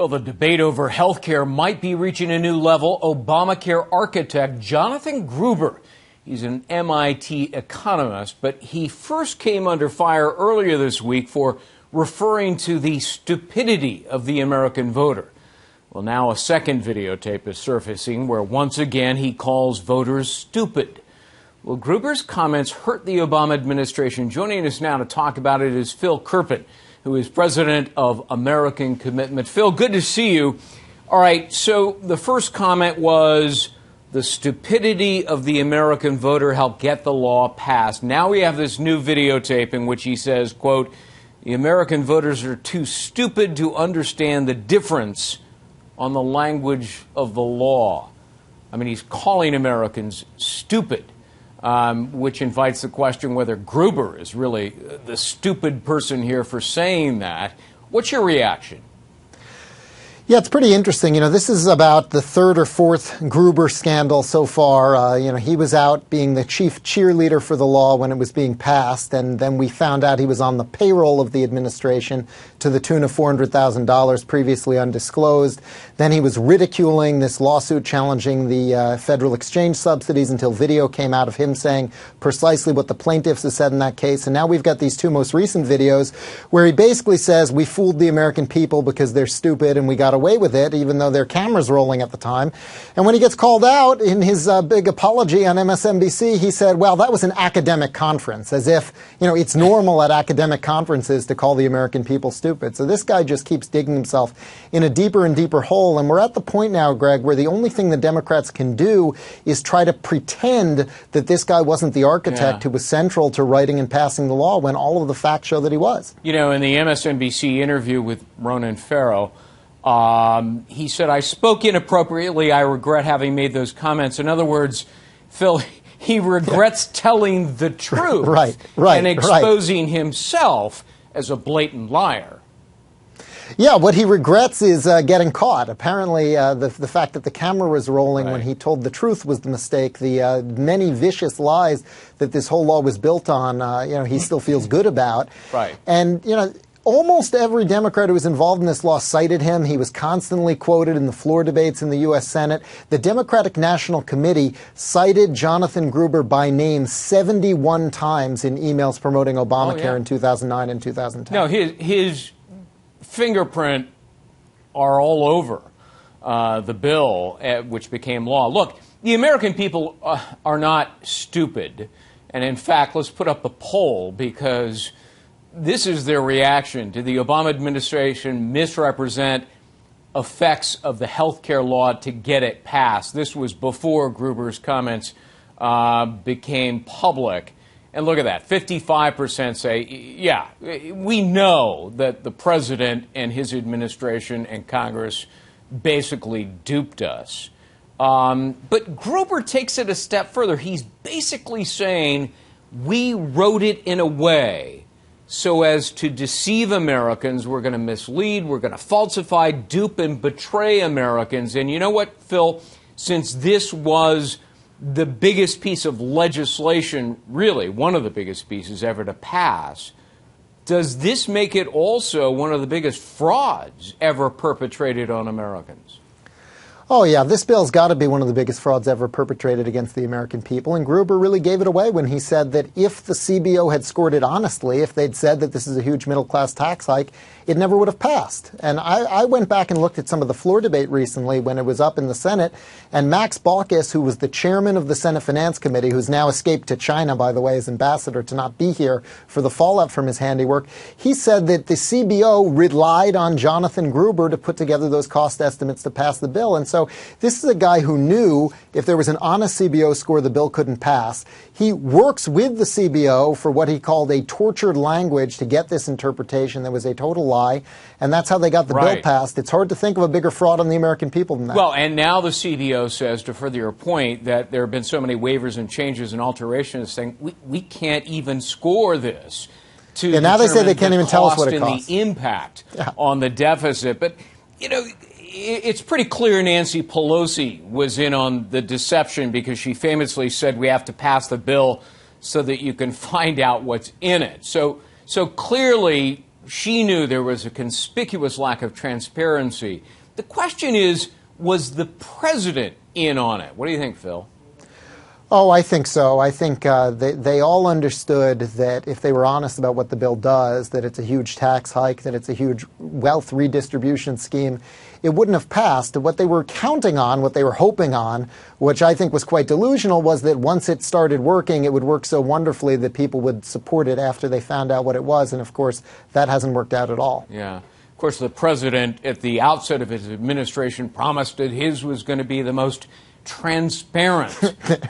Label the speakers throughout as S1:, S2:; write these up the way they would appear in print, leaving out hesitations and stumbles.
S1: Well, the debate over health care might be reaching a new level. Obamacare architect Jonathan Gruber, he's an MIT economist, but he first came under fire earlier this week for referring to the stupidity of the American voter. Well, now a second videotape is surfacing where once again he calls voters stupid. Well, Gruber's comments hurt the Obama administration. Joining us now to talk about it is Phil Kerpen, who is president of American Commitment. Phil, good to see you. All right, so the first comment was the stupidity of the American voter helped get the law passed. Now we have this new videotape in which he says, quote, the American voters are too stupid to understand the difference on the language of the law. I mean, he's calling Americans stupid. Which invites the question whether Gruber is really the stupid person here for saying that. What's your reaction?
S2: Yeah, it's pretty interesting. This is about the third or fourth Gruber scandal so far. He was out being the chief cheerleader for the law when it was being passed, and then we found out he was on the payroll of the administration to the tune of $400,000 previously undisclosed. Then he was ridiculing this lawsuit challenging the federal exchange subsidies until video came out of him saying precisely what the plaintiffs have said in that case. And now we've got these two most recent videos where he basically says we fooled the American people because they're stupid and we got away with it, even though their cameras rolling at the time. And when he gets called out in his big apology on MSNBC, he said, well, that was an academic conference, as if, it's normal at academic conferences to call the American people stupid. So this guy just keeps digging himself in a deeper and deeper hole. And we're at the point now, Greg, where the only thing the Democrats can do is try to pretend that this guy wasn't the architect who was central to writing and passing the law when all of the facts show that he was.
S1: In the MSNBC interview with Ronan Farrow, he said, I spoke inappropriately. I regret having made those comments. In other words, Phil, he regrets telling the truth
S2: right,
S1: and exposing himself as a blatant liar.
S2: Yeah, what he regrets is getting caught. Apparently, the fact that the camera was rolling when he told the truth was the mistake. The many vicious lies that this whole law was built on, he still feels good about.
S1: Right.
S2: And, almost every Democrat who was involved in this law cited him. He was constantly quoted in the floor debates in the U.S. Senate. The Democratic National Committee cited Jonathan Gruber by name 71 times in emails promoting Obamacare in 2009 and 2010.
S1: No, his fingerprint are all over the bill, which became law. Look, the American people are not stupid. And in fact, let's put up a poll because this is their reaction to the Obama administration misrepresent effects of the health care law to get it passed. This was before Gruber's comments became public. And look at that. 55% say, yeah, we know that the president and his administration and Congress basically duped us. But Gruber takes it a step further. He's basically saying we wrote it in a way so as to deceive Americans. We're going to mislead, we're going to falsify, dupe, and betray Americans. And you know what, Phil? Since this was the biggest piece of legislation, really one of the biggest pieces ever to pass, does this make it also one of the biggest frauds ever perpetrated on Americans?
S2: Oh, yeah, this bill's got to be one of the biggest frauds ever perpetrated against the American people. And Gruber really gave it away when he said that if the CBO had scored it honestly, if they'd said that this is a huge middle-class tax hike, it never would have passed. And I went back and looked at some of the floor debate recently when it was up in the Senate, and Max Baucus, who was the chairman of the Senate Finance Committee, who's now escaped to China, by the way, as ambassador to not be here for the fallout from his handiwork, he said that the CBO relied on Jonathan Gruber to put together those cost estimates to pass the bill. And so this is a guy who knew if there was an honest CBO score, the bill couldn't pass. He works with the CBO for what he called a tortured language to get this interpretation that was a total lie, and that's how they got the bill passed. It's hard to think of a bigger fraud on the American people than that.
S1: Well, and now the CBO says, to further your point, that there have been so many waivers and changes and alterations saying we can't even score this to
S2: now they say they can't even tell us what it costs.
S1: And the impact on the deficit. But, it's pretty clear Nancy Pelosi was in on the deception because she famously said we have to pass the bill so that you can find out what's in it. So clearly She knew there was a conspicuous lack of transparency. The question is, was the president in on it? What do you think, Phil?
S2: Oh, I think so. I think they all understood that if they were honest about what the bill does, that it's a huge tax hike, that it's a huge wealth redistribution scheme, it wouldn't have passed. What they were counting on, what they were hoping on, which I think was quite delusional, was that once it started working, it would work so wonderfully that people would support it after they found out what it was. And, of course, that hasn't worked out at all.
S1: Yeah. Of course, the president, at the outset of his administration, promised that his was going to be the most transparent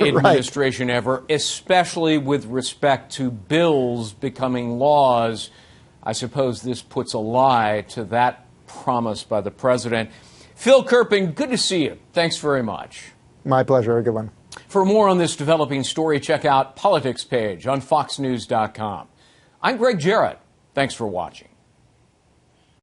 S1: administration ever, especially with respect to bills becoming laws. I suppose this puts a lie to that promise by the president. Phil Kerping, good to see you. Thanks very much.
S2: My pleasure. A good one.
S1: For more on this developing story, check out Politics page on foxnews.com. I'm Greg Jarrett. Thanks for watching.